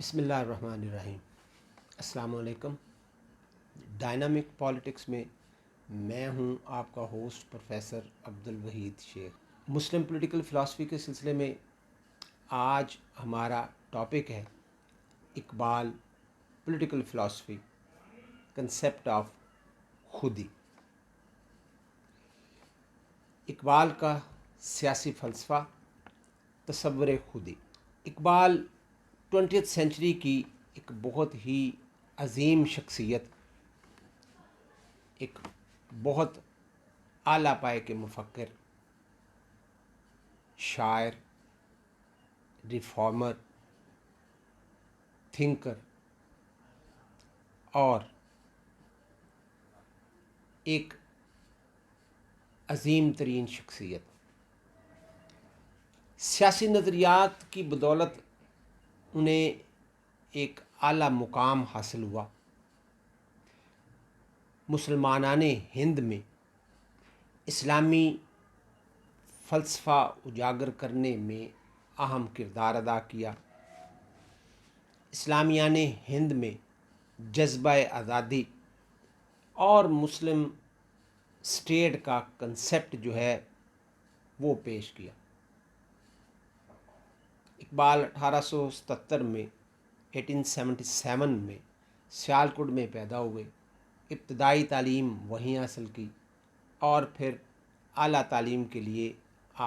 بسم اللہ الرحمن الرحیم۔ السلام علیکم۔ ڈائنامک پالیٹکس میں میں ہوں آپ کا ہوسٹ پروفیسر عبدالوحید شیخ۔ مسلم پولیٹیکل فلاسفی کے سلسلے میں آج ہمارا ٹاپک ہے Iqbal, political philosophy, concept of خودی۔ اقبال کا سیاسی فلسفہ، تصور خودی۔ اقبال 20th سینچری کی ایک بہت ہی عظیم شخصیت، ایک بہت اعلیٰ پائے کے مفکر، شاعر، ریفارمر، تھنکر اور ایک عظیم ترین شخصیت۔ سیاسی نظریات کی بدولت انہیں ایک اعلیٰ مقام حاصل ہوا۔ مسلمانان ہند میں اسلامی فلسفہ اجاگر کرنے میں اہم کردار ادا کیا۔ اسلامیان ہند میں جذبہ آزادی اور مسلم اسٹیٹ کا کنسیپٹ جو ہے وہ پیش کیا۔ اقبال 1877 میں 1877 میں سیالکوٹ میں پیدا ہوئے، ابتدائی تعلیم وہیں حاصل کی اور پھر اعلیٰ تعلیم کے لیے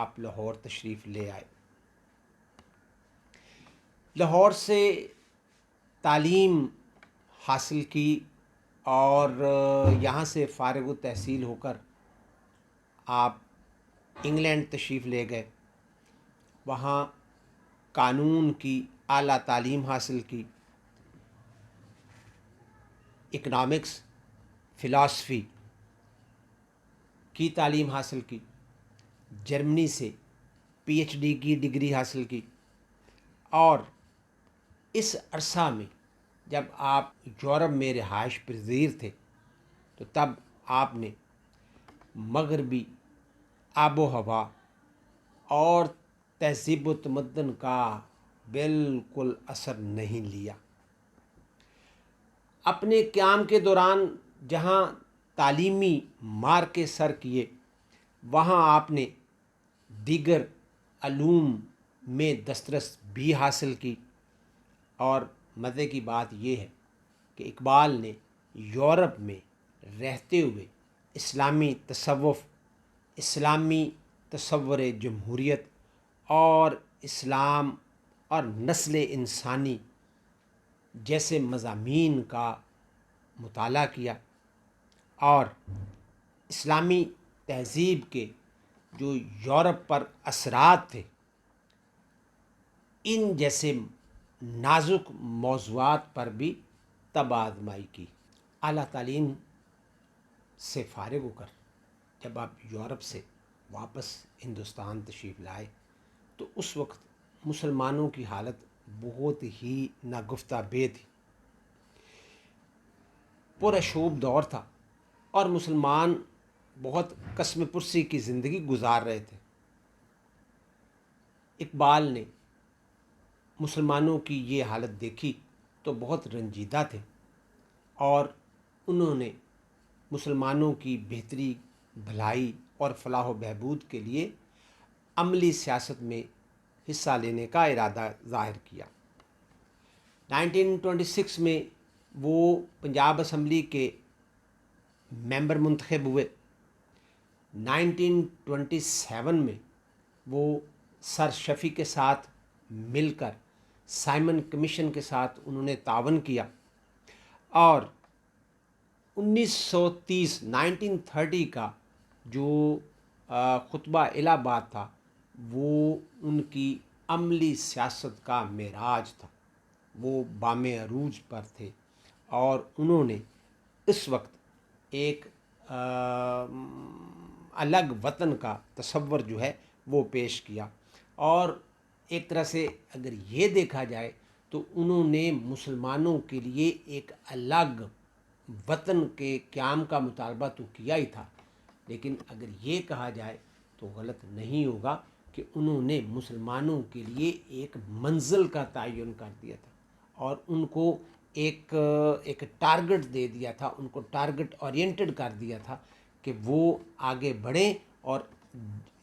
آپ لاہور تشریف لے آئے۔ لاہور سے تعلیم حاصل کی اور یہاں سے فارغ التحصیل ہو کر آپ انگلینڈ تشریف لے گئے، وہاں قانون کی اعلیٰ تعلیم حاصل کی، اکنامکس، فلاسفی کی تعلیم حاصل کی، جرمنی سے PhD کی ڈگری حاصل کی، اور اس عرصہ میں جب آپ یورپ میں رہائش پذیر تھے تو تب آپ نے مغربی آب و ہوا اور تہذیب و تمدن کا بالکل اثر نہیں لیا۔ اپنے قیام کے دوران جہاں تعلیمی مارکے سر کیے، وہاں آپ نے دیگر علوم میں دسترس بھی حاصل کی، اور مزے کی بات یہ ہے کہ اقبال نے یورپ میں رہتے ہوئے اسلامی تصوف، اسلامی تصور جمہوریت اور اسلام اور نسل انسانی جیسے مضامین کا مطالعہ کیا، اور اسلامی تہذیب کے جو یورپ پر اثرات تھے ان جیسے نازک موضوعات پر بھی طب آزمائی کی۔ اعلیٰ تعلیم سے فارغ ہو کر جب آپ یورپ سے واپس ہندوستان تشریف لائے تو اس وقت مسلمانوں کی حالت بہت ہی ناگفتہ بے تھی، پرشوب دور تھا اور مسلمان بہت قسم پرسی کی زندگی گزار رہے تھے۔ اقبال نے مسلمانوں کی یہ حالت دیکھی تو بہت رنجیدہ تھے، اور انہوں نے مسلمانوں کی بہتری، بھلائی اور فلاح و بہبود کے لیے عملی سیاست میں حصہ لینے کا ارادہ ظاہر کیا۔ 1926 میں وہ پنجاب اسمبلی کے ممبر منتخب ہوئے۔ 1927 میں وہ سر شفیع کے ساتھ مل کر سائمن کمیشن کے ساتھ انہوں نے تعاون کیا، اور 1930 کا جو خطبہ الہ آباد تھا وہ ان کی عملی سیاست کا معراج تھا، وہ بام عروج پر تھے، اور انہوں نے اس وقت ایک الگ وطن کا تصور جو ہے وہ پیش کیا، اور ایک طرح سے اگر یہ دیکھا جائے تو انہوں نے مسلمانوں کے لیے ایک الگ وطن کے قیام کا مطالبہ تو کیا ہی تھا، لیکن اگر یہ کہا جائے تو غلط نہیں ہوگا کہ انہوں نے مسلمانوں کے لیے ایک منزل کا تعین کر دیا تھا، اور ان کو ایک ٹارگٹ دے دیا تھا، ان کو ٹارگٹ اورینٹڈ کر دیا تھا کہ وہ آگے بڑھیں اور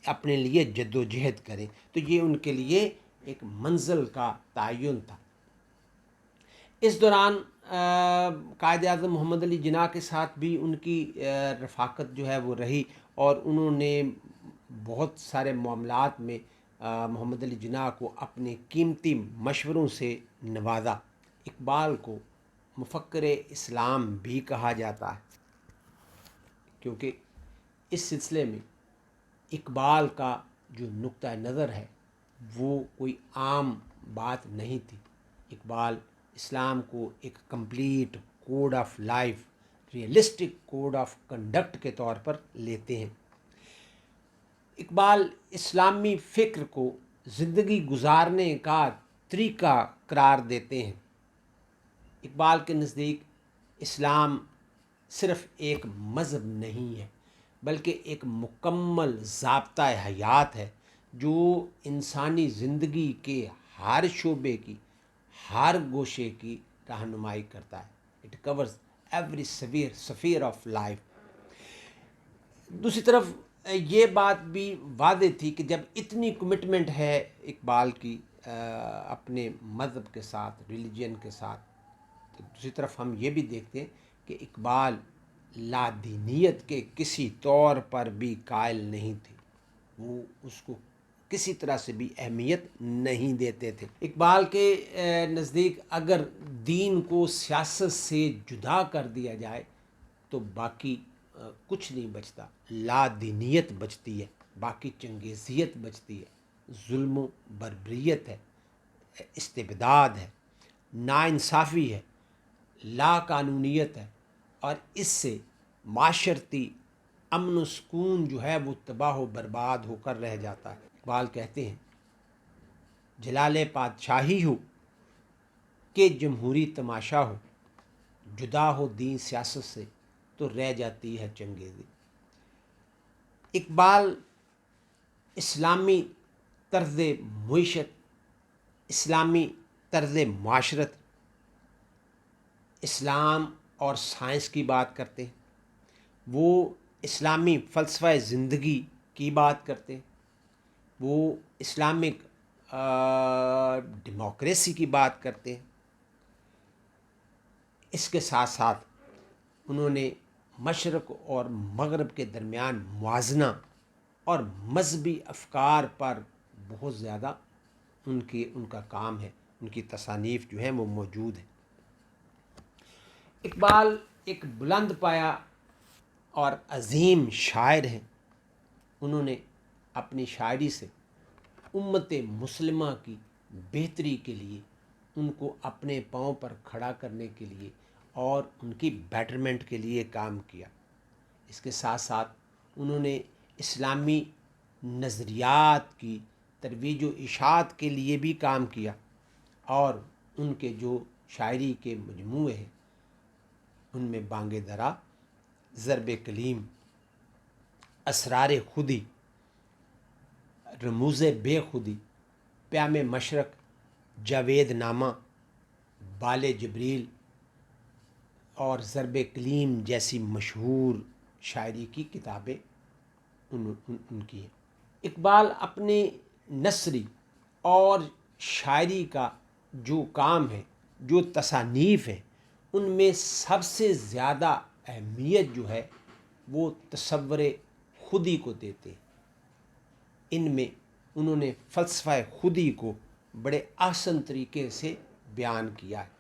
اپنے لیے جد و جہد کریں. تو یہ ان کے لیے ایک منزل کا تعین تھا. اس دوران قائد اعظم محمد علی جناح کے ساتھ بھی ان کی رفاقت جو ہے وہ رہی، اور انہوں نے بہت سارے معاملات میں محمد علی جناح کو اپنے قیمتی مشوروں سے نوازا. اقبال کو مفکر اسلام بھی کہا جاتا ہے، کیونکہ اس سلسلے میں اقبال کا جو نقطہ نظر ہے وہ کوئی عام بات نہیں تھی. اقبال اسلام کو ایک complete code of life, realistic code of conduct کے طور پر لیتے ہیں. اقبال اسلامی فکر کو زندگی گزارنے کا طریقہ قرار دیتے ہیں. اقبال کے نزدیک اسلام صرف ایک مذہب نہیں ہے بلکہ ایک مکمل ضابطہ حیات ہے جو انسانی زندگی کے ہر شعبے کی، ہر گوشے کی رہنمائی کرتا ہے. اٹ کورز ایوری سفیر آف لائف. دوسری طرف یہ بات بھی واضح تھی کہ جب اتنی کمٹمنٹ ہے اقبال کی اپنے مذہب کے ساتھ، ریلیجن کے ساتھ، تو دوسری طرف ہم یہ بھی دیکھتے ہیں کہ اقبال لادینیت کے کسی طور پر بھی قائل نہیں تھے. وہ اس کو کسی طرح سے بھی اہمیت نہیں دیتے تھے. اقبال کے نزدیک اگر دین کو سیاست سے جدا کر دیا جائے تو باقی کچھ نہیں بچتا. لادینیت بچتی ہے، باقی چنگیزیت بچتی ہے، ظلم و بربریت ہے، استبداد ہے، ناانصافی ہے، لا قانونیت ہے، اور اس سے معاشرتی امن و سکون جو ہے وہ تباہ و برباد ہو کر رہ جاتا ہے. اقبال کہتے ہیں جلال پادشاہی ہو کہ جمہوری تماشا ہو، جدا ہو دین سیاست سے تو رہ جاتی ہے چنگیزی. اقبال اسلامی طرز معیشت، اسلامی طرز معاشرت، اسلام اور سائنس کی بات کرتے ہیں. وہ اسلامی فلسفہ زندگی کی بات کرتے ہیں. وہ اسلامک ڈیموکریسی کی بات کرتے ہیں. اس کے ساتھ ساتھ انہوں نے مشرق اور مغرب کے درمیان موازنہ اور مذہبی افکار پر بہت زیادہ ان کا کام ہے، ان کی تصانیف جو ہیں وہ موجود ہیں. اقبال ایک بلند پایا اور عظیم شاعر ہیں. انہوں نے اپنی شاعری سے امت مسلمہ کی بہتری کے لیے، ان کو اپنے پاؤں پر کھڑا کرنے کے لیے اور ان کی بیٹرمنٹ کے لیے کام کیا. اس کے ساتھ ساتھ انہوں نے اسلامی نظریات کی ترویج و اشاعت کے لیے بھی کام کیا، اور ان کے جو شاعری کے مجموعے ہیں ان میں بانگ درا، ضرب کلیم، اسرار خودی، رموز بے خودی، پیام مشرق، جاوید نامہ، بال جبریل اور ضرب کلیم جیسی مشہور شاعری کی کتابیں ان کی ہیں. اقبال اپنے نثری اور شاعری کا جو کام ہے، جو تصانیف ہیں، ان میں سب سے زیادہ اہمیت جو ہے وہ تصور خودی کو دیتے ہیں. ان میں انہوں نے فلسفہ خودی کو بڑے آسن طریقے سے بیان کیا ہے.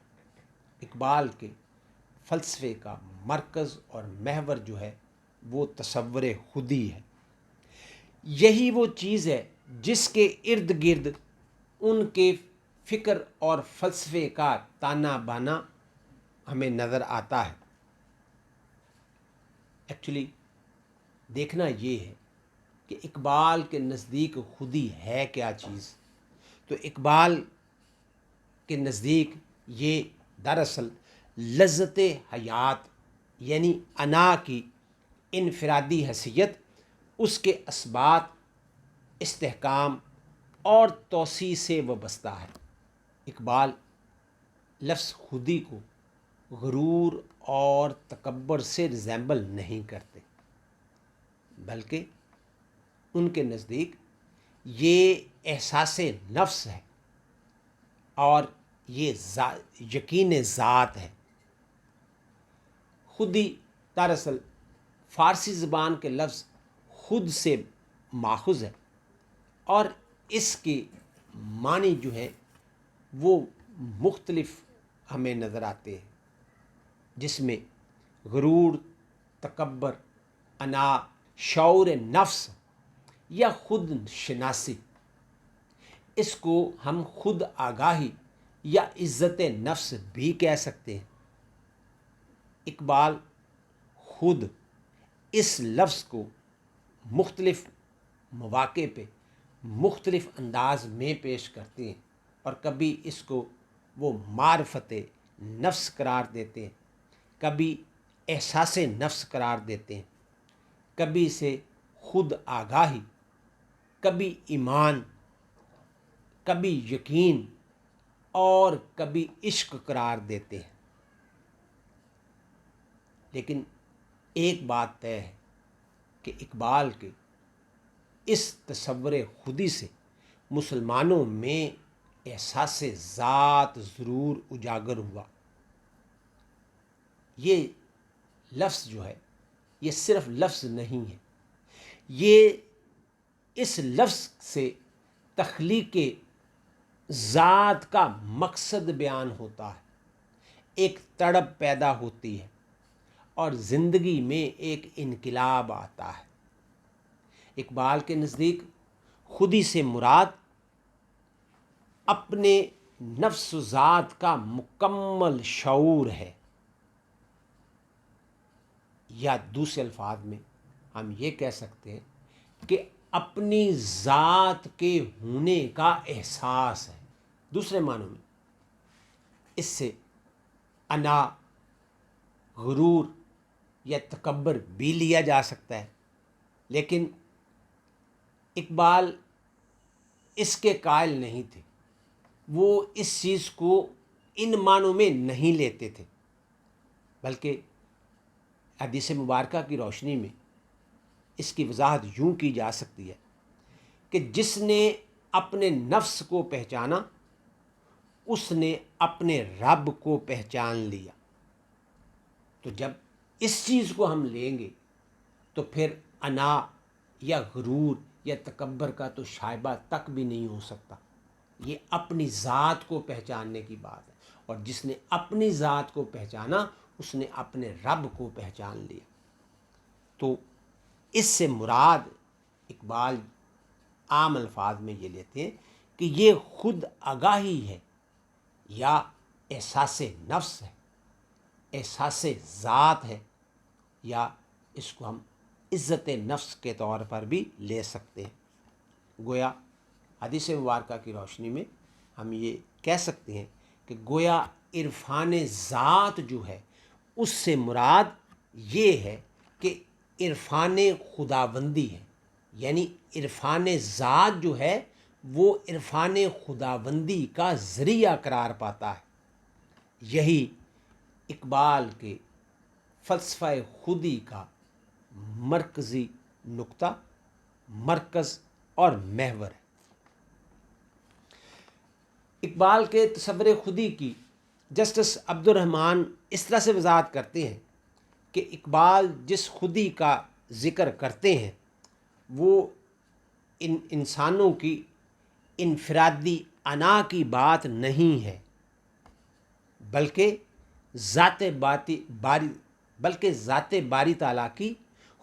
اقبال کے فلسفے کا مرکز اور محور جو ہے وہ تصور خودی ہے. یہی وہ چیز ہے جس کے ارد گرد ان کے فکر اور فلسفے کا تانا بانا ہمیں نظر آتا ہے. ایکچولی دیکھنا یہ ہے کہ اقبال کے نزدیک خودی ہے کیا چیز. تو اقبال کے نزدیک یہ دراصل لذت حیات یعنی انا کی انفرادی حیثیت، اس کے اسبات، استحکام اور توسیع سے وابستہ ہے. اقبال لفظ خودی کو غرور اور تکبر سے ریزیمبل نہیں کرتے، بلکہ ان کے نزدیک یہ احساس نفس ہے اور یہ یقین ذات ہے۔ خودی دراصل فارسی زبان کے لفظ خود سے ماخوذ ہے اور اس کے معنی جو ہے وہ مختلف ہمیں نظر آتے ہیں، جس میں غرور، تکبر، انا، شعور نفس یا خود شناسی، اس کو ہم خود آگاہی یا عزت نفس بھی کہہ سکتے ہیں۔ اقبال خود اس لفظ کو مختلف مواقع پہ مختلف انداز میں پیش کرتے ہیں، اور کبھی اس کو وہ معرفت نفس قرار دیتے ہیں، کبھی احساس نفس قرار دیتے ہیں، کبھی اسے خود آگاہی، کبھی ایمان، کبھی یقین اور کبھی عشق قرار دیتے ہیں۔ لیکن ایک بات طے ہے کہ اقبال کے اس تصور خودی سے مسلمانوں میں احساس ذات ضرور اجاگر ہوا۔ یہ لفظ جو ہے یہ صرف لفظ نہیں ہے، یہ اس لفظ سے تخلیق ذات کا مقصد بیان ہوتا ہے، ایک تڑپ پیدا ہوتی ہے اور زندگی میں ایک انقلاب آتا ہے۔ اقبال کے نزدیک خودی سے مراد اپنے نفس و ذات کا مکمل شعور ہے، یا دوسرے الفاظ میں ہم یہ کہہ سکتے ہیں کہ اپنی ذات کے ہونے کا احساس ہے۔ دوسرے معنوں میں اس سے انا، غرور یا تکبر بھی لیا جا سکتا ہے، لیکن اقبال اس کے قائل نہیں تھے، وہ اس چیز کو ان معنوں میں نہیں لیتے تھے، بلکہ حدیث مبارکہ کی روشنی میں اس کی وضاحت یوں کی جا سکتی ہے کہ جس نے اپنے نفس کو پہچانا اس نے اپنے رب کو پہچان لیا۔ تو جب اس چیز کو ہم لیں گے تو پھر انا یا غرور یا تکبر کا تو شائبہ تک بھی نہیں ہو سکتا۔ یہ اپنی ذات کو پہچاننے کی بات ہے، اور جس نے اپنی ذات کو پہچانا اس نے اپنے رب کو پہچان لیا۔ تو اس سے مراد اقبال عام الفاظ میں یہ لیتے ہیں کہ یہ خود آگاہی ہے یا احساس نفس ہے، احساس ذات ہے، یا اس کو ہم عزت نفس کے طور پر بھی لے سکتے ہیں۔ گویا حدیث مبارکہ کی روشنی میں ہم یہ کہہ سکتے ہیں کہ گویا عرفان ذات جو ہے اس سے مراد یہ ہے کہ عرفان خداوندی ہے، یعنی عرفان ذات جو ہے وہ عرفان خداوندی کا ذریعہ قرار پاتا ہے۔ یہی اقبال کے فلسفہ خودی کا مرکزی نقطہ، مرکز اور محور ہے۔ اقبال کے تصور خودی کی جسٹس عبد الرحمن اس طرح سے وضاحت کرتے ہیں کہ اقبال جس خودی کا ذکر کرتے ہیں وہ انسانوں کی انفرادی انا کی بات نہیں ہے، بلکہ ذات باری تعالیٰ کی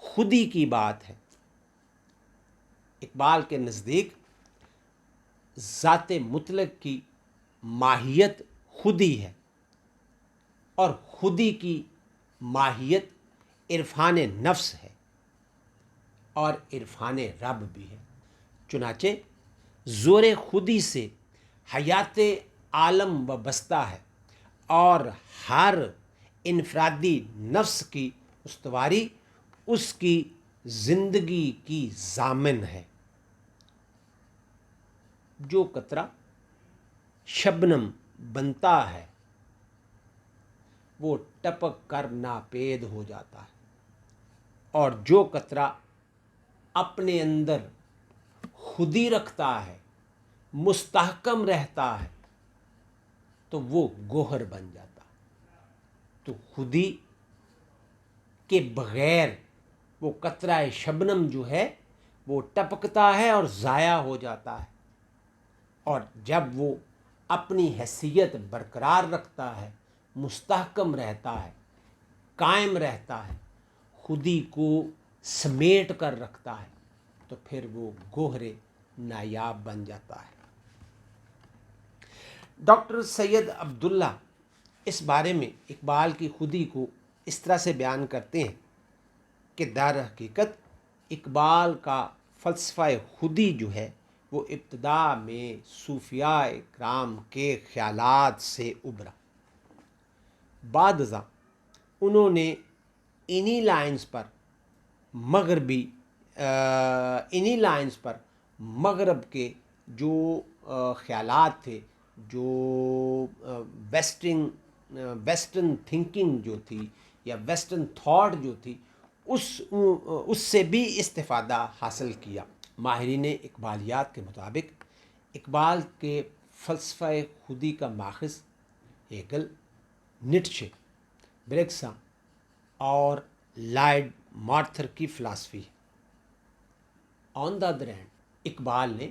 خودی کی بات ہے۔ اقبال کے نزدیک ذات مطلق کی ماہیت خودی ہے، اور خودی کی ماہیت عرفان نفس ہے اور عرفان رب بھی ہے۔ چنانچہ زور خودی سے حیات عالم وابستہ ہے اور ہر انفرادی نفس کی استواری اس کی زندگی کی ضامن ہے۔ جو قطرہ شبنم بنتا ہے وہ ٹپک کر ناپید ہو جاتا ہے، اور جو قطرہ اپنے اندر خودی رکھتا ہے، مستحکم رہتا ہے، تو وہ گوہر بن جاتا ہے۔ تو خودی کے بغیر وہ قطرہ شبنم جو ہے وہ ٹپکتا ہے اور ضائع ہو جاتا ہے، اور جب وہ اپنی حیثیت برقرار رکھتا ہے، مستحکم رہتا ہے، قائم رہتا ہے، خودی کو سمیٹ کر رکھتا ہے، تو پھر وہ گوہر نایاب بن جاتا ہے۔ ڈاکٹر سید عبداللہ اس بارے میں اقبال کی خودی کو اس طرح سے بیان کرتے ہیں کہ در حقیقت اقبال کا فلسفہ خودی جو ہے وہ ابتدا میں صوفیاء کرام کے خیالات سے ابھرا۔ بعد ازاں انہوں نے انہی لائنز پر مغرب کے جو خیالات تھے، جو ویسٹرن تھنکنگ جو تھی یا ویسٹرن تھاٹ جو تھی، اس سے بھی استفادہ حاصل کیا۔ ماہرین اقبالیات کے مطابق اقبال کے فلسفہ خودی کا ماخذ ہیگل، نیٹشے، بریکسا اور لائڈ مارتھر کی فلاسفی ہے۔ آن دا ادر ہینڈ اقبال نے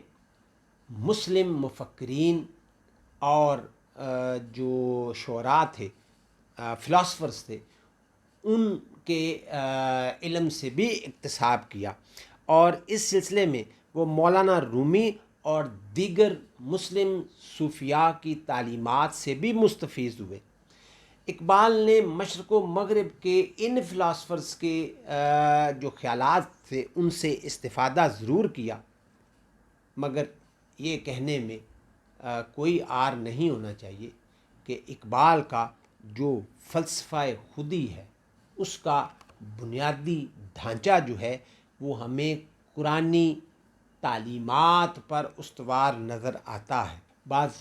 مسلم مفکرین اور جو شعراء تھے، فلاسفرز تھے، ان کے علم سے بھی اکتساب کیا، اور اس سلسلے میں وہ مولانا رومی اور دیگر مسلم صوفیاء کی تعلیمات سے بھی مستفیض ہوئے۔ اقبال نے مشرق و مغرب کے ان فلاسفرز کے جو خیالات تھے ان سے استفادہ ضرور کیا، مگر یہ کہنے میں کوئی عار نہیں ہونا چاہیے کہ اقبال کا جو فلسفہ خودی ہے اس کا بنیادی ڈھانچہ جو ہے وہ ہمیں قرآنی تعلیمات پر استوار نظر آتا ہے۔ بعض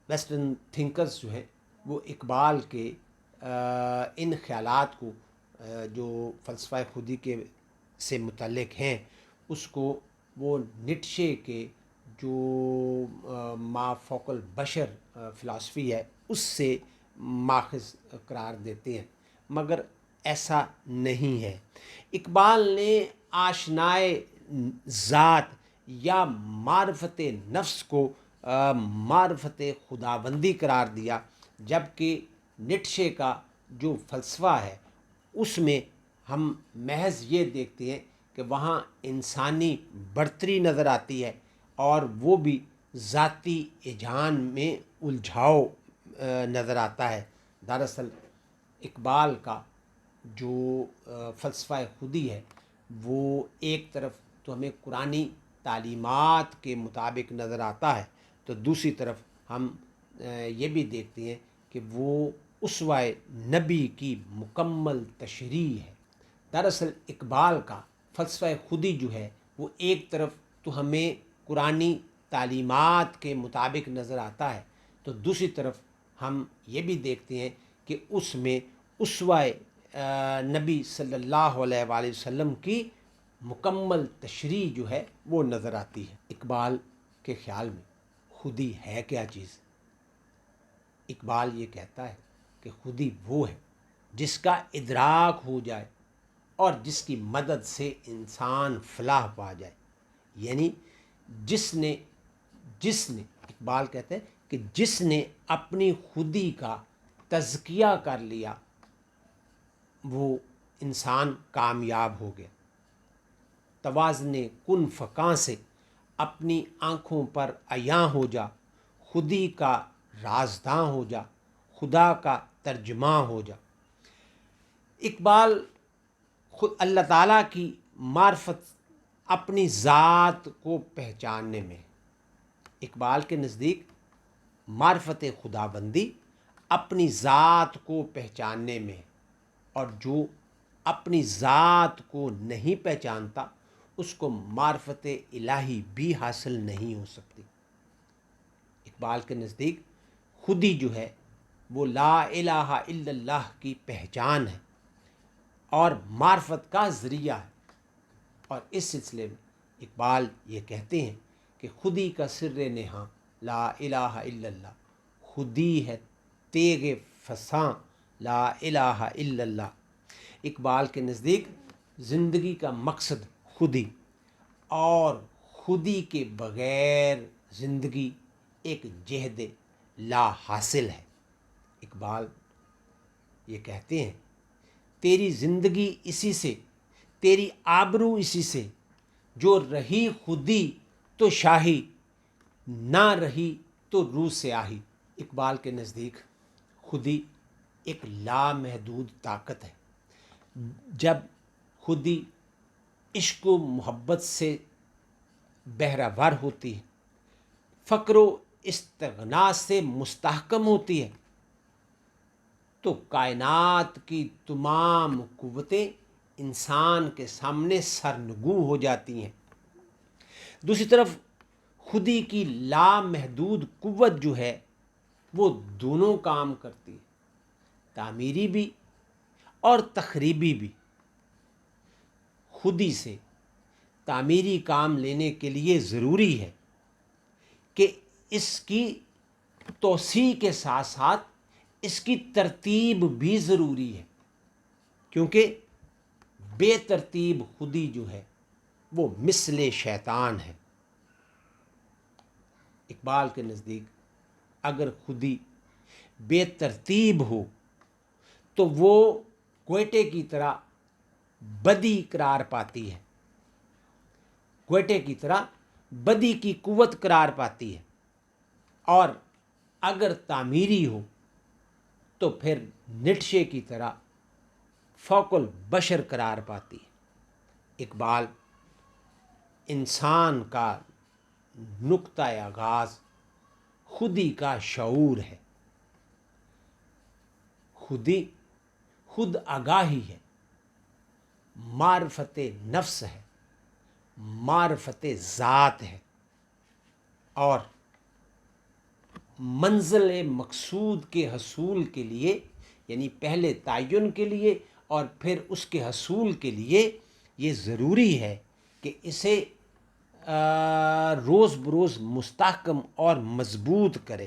ویسٹرن تھنکرز جو ہیں وہ اقبال کے ان خیالات کو جو فلسفہ خودی کے سے متعلق ہیں اس کو وہ نیٹشے کے جو ما فوق البشر فلاسفی ہے اس سے ماخذ قرار دیتے ہیں، مگر ایسا نہیں ہے۔ اقبال نے آشنائے ذات یا معرفت نفس کو معرفت خداوندی قرار دیا، جبکہ نیٹشے کا جو فلسفہ ہے اس میں ہم محض یہ دیکھتے ہیں کہ وہاں انسانی برتری نظر آتی ہے، اور وہ بھی ذاتی اذہان میں الجھاؤ نظر آتا ہے۔ دراصل اقبال کا جو فلسفہ خودی ہے وہ ایک طرف تو ہمیں قرآنی تعلیمات کے مطابق نظر آتا ہے، تو دوسری طرف ہم یہ بھی دیکھتے ہیں کہ وہ اسوہ نبی کی مکمل تشریح ہے۔ دراصل اقبال کا فلسفہ خودی جو ہے وہ ایک طرف تو ہمیں قرآنی تعلیمات کے مطابق نظر آتا ہے، تو دوسری طرف ہم یہ بھی دیکھتے ہیں کہ اس میں اسوہ نبی صلی اللہ علیہ وآلہ وسلم کی مکمل تشریح جو ہے وہ نظر آتی ہے۔ اقبال کے خیال میں خودی ہے کیا چیز؟ اقبال یہ کہتا ہے کہ خودی وہ ہے جس کا ادراک ہو جائے اور جس کی مدد سے انسان فلاح پا جائے، یعنی جس نے اقبال کہتے ہیں کہ جس نے اپنی خودی کا تزکیہ کر لیا وہ انسان کامیاب ہو گیا۔ توازن کن فکاں سے اپنی آنکھوں پر عیاں ہو جا، خودی کا رازداں ہو جا، خدا کا ترجماں ہو جا۔ اقبال خود اللہ تعالیٰ کی معرفت اپنی ذات کو پہچاننے میں، اقبال کے نزدیک معرفت خداوندی اپنی ذات کو پہچاننے میں، اور جو اپنی ذات کو نہیں پہچانتا اس کو معرفت الہی بھی حاصل نہیں ہو سکتی۔ اقبال کے نزدیک خودی جو ہے وہ لا الہ الا اللہ کی پہچان ہے اور معرفت کا ذریعہ ہے۔ اور اس سلسلے میں اقبال یہ کہتے ہیں کہ خودی کا سر نہاں لا الہ الا اللہ، خودی ہے تیغ فساں لا الہ الا اللہ۔ اقبال کے نزدیک زندگی کا مقصد خودی، اور خودی کے بغیر زندگی ایک جہد لا حاصل ہے۔ اقبال یہ کہتے ہیں تیری زندگی اسی سے، تیری آبرو اسی سے، جو رہی خودی تو شاہی، نہ رہی تو روح سے آہی۔ اقبال کے نزدیک خودی ایک لامحدود طاقت ہے۔ جب خودی عشق و محبت سے بہرہور ہوتی ہے، فقر و استغنا سے مستحکم ہوتی ہے، تو کائنات کی تمام قوتیں انسان کے سامنے سرنگوں ہو جاتی ہیں۔ دوسری طرف خودی کی لامحدود قوت جو ہے وہ دونوں کام کرتی ہے، تعمیری بھی اور تخریبی بھی۔ خودی سے تعمیری کام لینے کے لیے ضروری ہے کہ اس کی توسیع کے ساتھ ساتھ اس کی ترتیب بھی ضروری ہے، کیونکہ بے ترتیب خودی جو ہے وہ مثل شیطان ہے۔ اقبال کے نزدیک اگر خودی بے ترتیب ہو تو وہ کوئٹے کی طرح بدی قرار پاتی ہے، کوئٹے کی طرح بدی کی قوت قرار پاتی ہے، اور اگر تعمیری ہو تو پھر نٹشے کی طرح فوق البشر قرار پاتی ہے۔ اقبال انسان کا نقطہ آغاز خودی کا شعور ہے، خودی خود آگاہی ہے، معرفت نفس ہے، معرفت ذات ہے، اور منزل مقصود کے حصول کے لیے، یعنی پہلے تعین کے لیے اور پھر اس کے حصول کے لیے یہ ضروری ہے کہ اسے روز بروز مستحکم اور مضبوط کرے،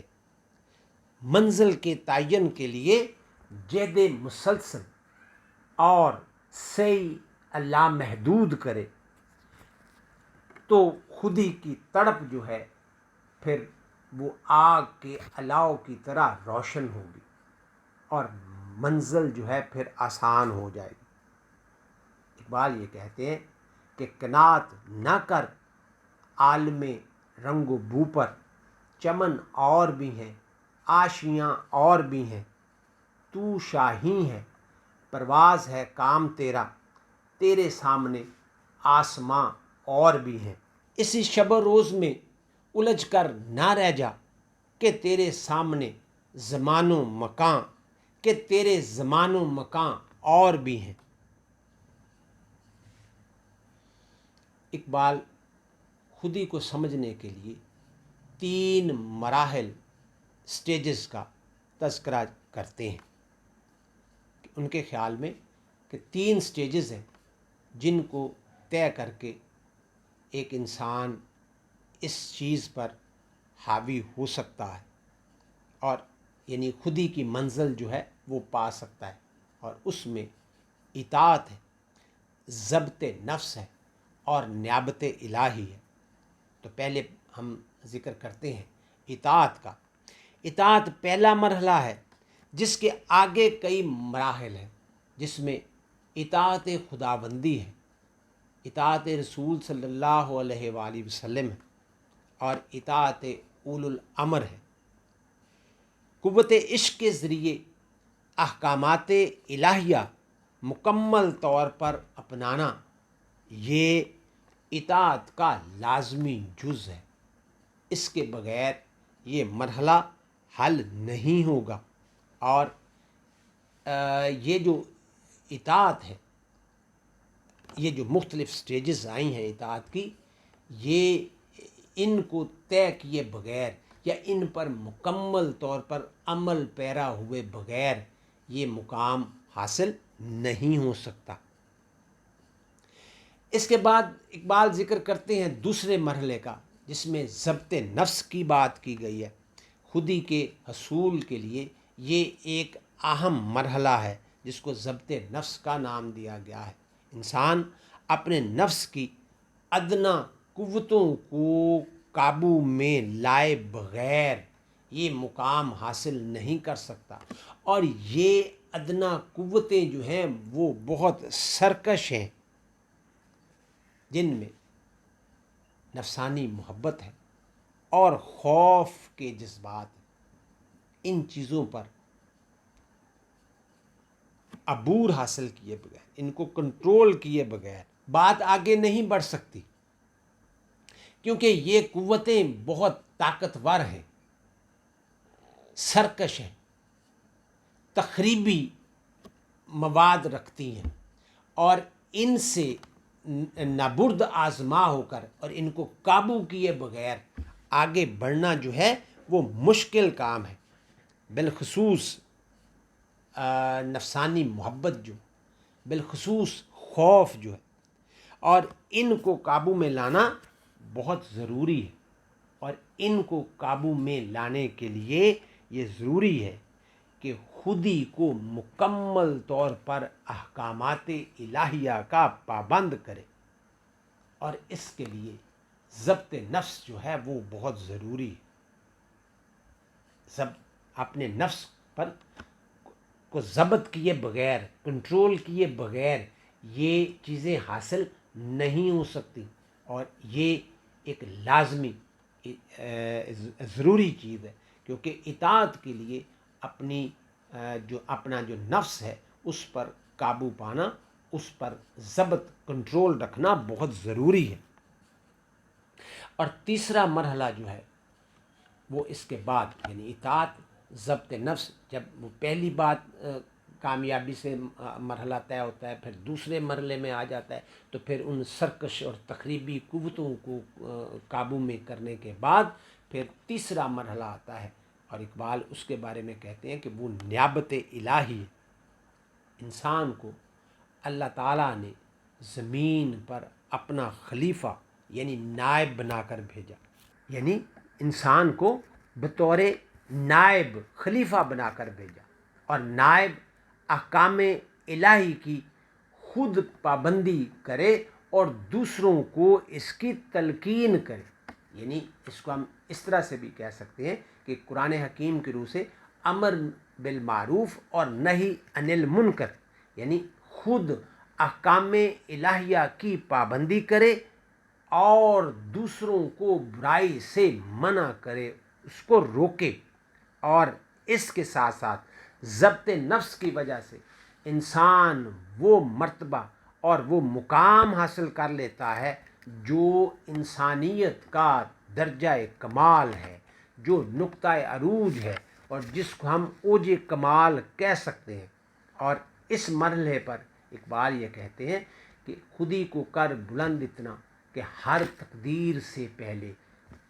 منزل کے تعین کے لیے جہد مسلسل اور سعی لامحدود کرے، تو خودی کی تڑپ جو ہے پھر وہ آگ کے الاؤ کی طرح روشن ہوگی اور منزل جو ہے پھر آسان ہو جائے گی۔ اقبال یہ کہتے ہیں کہ قناعت نہ کر عالم رنگ و بو پر، چمن اور بھی ہیں آشیاں اور بھی ہیں، تو شاہی ہے پرواز ہے کام تیرا، تیرے سامنے آسماں اور بھی ہیں۔ اسی شب و روز میں الجھ کر نہ رہ جا کہ تیرے سامنے زمان و مکان، کہ تیرے زمان و مکان اور بھی ہیں۔ اقبال خودی کو سمجھنے کے لیے 3 مراحل، سٹیجز کا تذکرہ کرتے ہیں۔ ان کے خیال میں کہ 3 سٹیجز ہیں جن کو طے کر کے ایک انسان اس چیز پر حاوی ہو سکتا ہے، اور یعنی خودی کی منزل جو ہے وہ پا سکتا ہے، اور اس میں اطاعت ہے، ضبط نفس ہے اور نیابت الہی ہے۔ تو پہلے ہم ذکر کرتے ہیں اطاعت کا۔ اطاعت پہلا مرحلہ ہے جس کے آگے کئی مراحل ہیں، جس میں اطاعت خداوندی ہے، اطاعت رسول صلی اللہ علیہ وآلہ وسلم ہے، اور اطاعت اولو الامر ہے۔ قوت عشق کے ذریعے احکامات الہیہ مکمل طور پر اپنانا یہ اطاعت کا لازمی جز ہے، اس کے بغیر یہ مرحلہ حل نہیں ہوگا۔ اور یہ جو اطاعت ہے، یہ جو مختلف سٹیجز آئی ہیں اطاعت کی، یہ ان کو طے کیے بغیر یا ان پر مکمل طور پر عمل پیرا ہوئے بغیر یہ مقام حاصل نہیں ہو سکتا۔ اس کے بعد اقبال ذکر کرتے ہیں دوسرے مرحلے کا، جس میں ضبط نفس کی بات کی گئی ہے۔ خودی کے حصول کے لیے یہ ایک اہم مرحلہ ہے جس کو ضبط نفس کا نام دیا گیا ہے۔ انسان اپنے نفس کی ادنا قوتوں کو قابو میں لائے بغیر یہ مقام حاصل نہیں کر سکتا، اور یہ ادنا قوتیں جو ہیں وہ بہت سرکش ہیں، جن میں نفسانی محبت ہے اور خوف کے جذبات ہیں۔ ان چیزوں پر عبور حاصل کیے بغیر، ان کو کنٹرول کیے بغیر بات آگے نہیں بڑھ سکتی، کیونکہ یہ قوتیں بہت طاقتور ہیں، سرکش ہیں، تخریبی مواد رکھتی ہیں، اور ان سے نابرد آزما ہو کر اور ان کو قابو کیے بغیر آگے بڑھنا جو ہے وہ مشکل کام ہے۔ بالخصوص نفسانی محبت جو، بالخصوص خوف جو ہے، اور ان کو قابو میں لانا بہت ضروری ہے۔ اور ان کو قابو میں لانے کے لیے یہ ضروری ہے کہ خودی کو مکمل طور پر احکامات الہیہ کا پابند کرے، اور اس کے لیے ضبط نفس جو ہے وہ بہت ضروری ہے۔ اپنے نفس پر کو ضبط کیے بغیر، کنٹرول کیے بغیر یہ چیزیں حاصل نہیں ہو سکتی، اور یہ ایک لازمی ضروری چیز ہے، کیونکہ اطاعت کے لیے اپنا جو نفس ہے اس پر قابو پانا، اس پر ضبط کنٹرول رکھنا بہت ضروری ہے۔ اور تیسرا مرحلہ جو ہے وہ اس کے بعد، یعنی اطاعت، ضبط نفس، جب وہ پہلی بات کامیابی سے مرحلہ طے ہوتا ہے، پھر دوسرے مرحلے میں آ جاتا ہے، تو پھر ان سرکش اور تخریبی قوتوں کو قابو میں کرنے کے بعد پھر تیسرا مرحلہ آتا ہے، اور اقبال اس کے بارے میں کہتے ہیں کہ وہ نیابت الہی ہے۔ انسان کو اللہ تعالیٰ نے زمین پر اپنا خلیفہ یعنی نائب بنا کر بھیجا، یعنی انسان کو بطور نائب خلیفہ بنا کر بھیجا، اور نائب احکام الہی کی خود پابندی کرے اور دوسروں کو اس کی تلقین کرے۔ یعنی اس کو ہم اس طرح سے بھی کہہ سکتے ہیں کہ قرآن حکیم کی روح سے امر بالمعروف اور نہی عن المنکر، یعنی خود احکام الہیہ کی پابندی کرے اور دوسروں کو برائی سے منع کرے، اس کو روکے، اور اس کے ساتھ ساتھ ضبط نفس کی وجہ سے انسان وہ مرتبہ اور وہ مقام حاصل کر لیتا ہے جو انسانیت کا درجہ کمال ہے، جو نقطہ عروج ہے، اور جس کو ہم اوج کمال کہہ سکتے ہیں۔ اور اس مرحلے پر اقبال یہ کہتے ہیں کہ خودی کو کر بلند اتنا کہ ہر تقدیر سے پہلے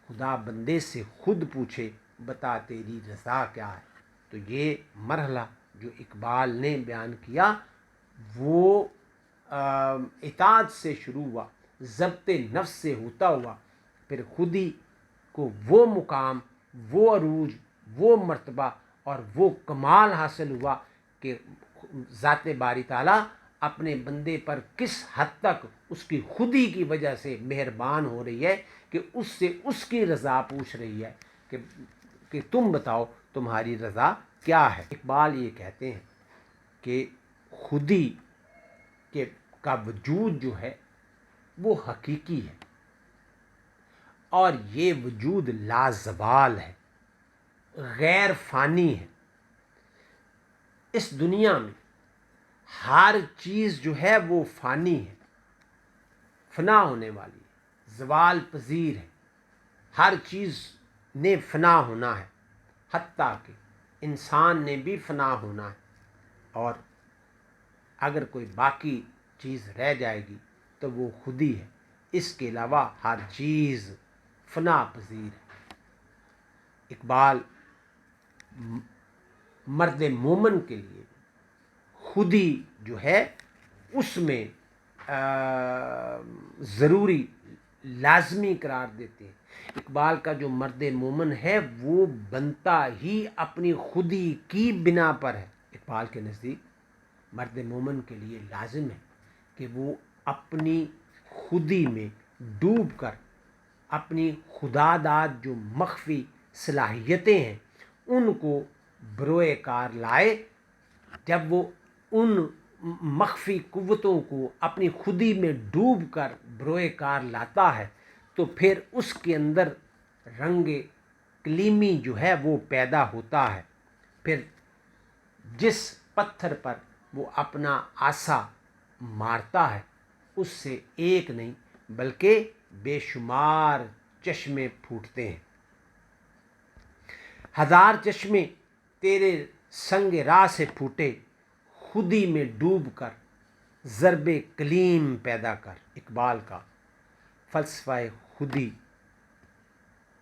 خدا بندے سے خود پوچھے بتا تیری رضا کیا ہے۔ تو یہ مرحلہ جو اقبال نے بیان کیا وہ اطاعت سے شروع ہوا، ضبط نفس سے ہوتا ہوا، پھر خودی کو وہ مقام، وہ عروج، وہ مرتبہ اور وہ کمال حاصل ہوا کہ ذات باری تعالیٰ اپنے بندے پر کس حد تک اس کی خودی کی وجہ سے مہربان ہو رہی ہے کہ اس سے اس کی رضا پوچھ رہی ہے کہ تم بتاؤ تمہاری رضا کیا ہے۔ اقبال یہ کہتے ہیں کہ خودی کا وجود جو ہے وہ حقیقی ہے، اور یہ وجود لازوال ہے، غیر فانی ہے۔ اس دنیا میں ہر چیز جو ہے وہ فانی ہے، فنا ہونے والی ہے، زوال پذیر ہے، ہر چیز نے فنا ہونا ہے، حتیٰ کہ انسان نے بھی فنا ہونا ہے، اور اگر کوئی باقی چیز رہ جائے گی تو وہ خودی ہے، اس کے علاوہ ہر چیز فنا پذیر ہے۔ اقبال مرد مومن کے لیے خودی جو ہے اس میں ضروری لازمی قرار دیتے ہیں. اقبال کا جو مرد مومن ہے وہ بنتا ہی اپنی خودی کی بنا پر ہے. اقبال کے نزدیک مرد مومن کے لیے لازم ہے کہ وہ اپنی خودی میں ڈوب کر اپنی خدا داد جو مخفی صلاحیتیں ہیں ان کو بروئے کار لائے. جب وہ ان مخفی قوتوں کو اپنی خودی میں ڈوب کر بروئے کار لاتا ہے تو پھر اس کے اندر رنگ کلیمی جو ہے وہ پیدا ہوتا ہے. پھر جس پتھر پر وہ اپنا عصا مارتا ہے اس سے ایک نہیں بلکہ بے شمار چشمے پھوٹتے ہیں. ہزار چشمے تیرے سنگ راہ سے پھوٹے، خودی میں ڈوب کر ضرب کلیم پیدا کر. اقبال کا فلسفہ خودی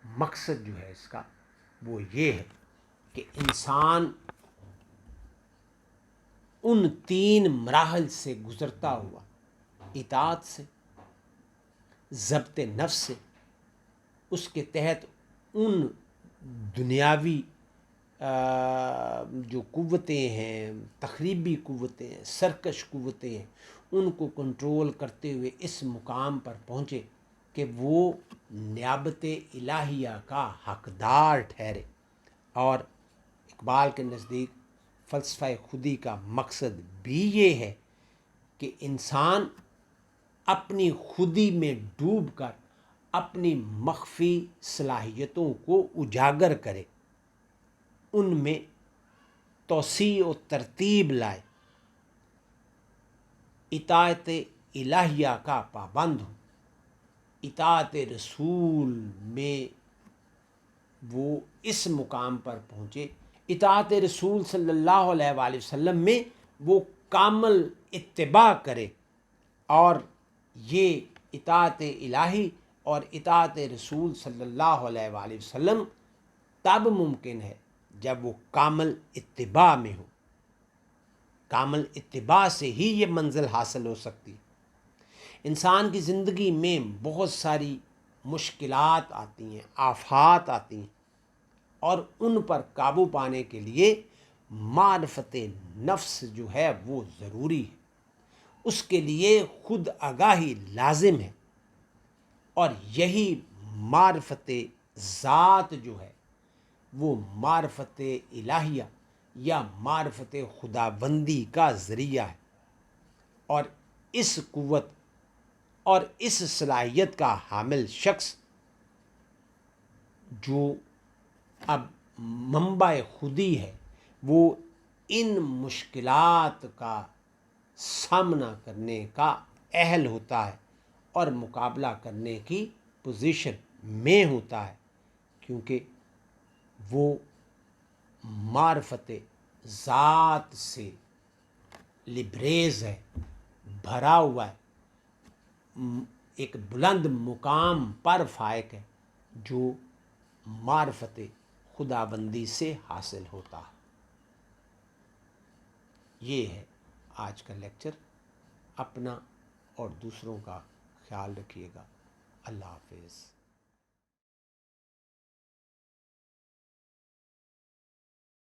مقصد جو ہے اس کا وہ یہ ہے کہ انسان ان تین مراحل سے گزرتا ہوا، اطاعت سے، ضبط نفس سے، اس کے تحت ان دنیاوی جو قوتیں ہیں، تخریبی قوتیں ہیں، سرکش قوتیں ہیں، ان کو کنٹرول کرتے ہوئے اس مقام پر پہنچے کہ وہ نیابت الہیہ کا حقدار ٹھہرے. اور اقبال کے نزدیک فلسفہ خودی کا مقصد بھی یہ ہے کہ انسان اپنی خودی میں ڈوب کر اپنی مخفی صلاحیتوں کو اجاگر کرے، ان میں توسیع و ترتیب لائے، اطاعت الہیہ کا پابند ہو، اطاعت رسول میں وہ اس مقام پر پہنچے. اطاعت رسول صلی اللہ علیہ وآلہ وسلم میں وہ کامل اتباع کرے. اور یہ اطاعت الہی اور اطاعت رسول صلی اللہ علیہ وآلہ وسلم تب ممکن ہے جب وہ کامل اتباع میں ہو. کامل اتباع سے ہی یہ منزل حاصل ہو سکتی. انسان کی زندگی میں بہت ساری مشکلات آتی ہیں، آفات آتی ہیں، اور ان پر قابو پانے کے لیے معرفت نفس جو ہے وہ ضروری ہے. اس کے لیے خود آگاہی لازم ہے، اور یہی معرفت ذات جو ہے وہ معرفت الہیہ یا معرفت خداوندی کا ذریعہ ہے. اور اس قوت اور اس صلاحیت کا حامل شخص جو اب منبع خودی ہے وہ ان مشکلات کا سامنا کرنے کا اہل ہوتا ہے اور مقابلہ کرنے کی پوزیشن میں ہوتا ہے، کیونکہ وہ معرفت ذات سے لبریز ہے، بھرا ہوا ہے، ایک بلند مقام پر فائق ہے جو معرفت خداوندی سے حاصل ہوتا ہے. یہ ہے آج کا لیکچر. اپنا اور دوسروں کا خیال رکھیے گا. اللہ حافظ.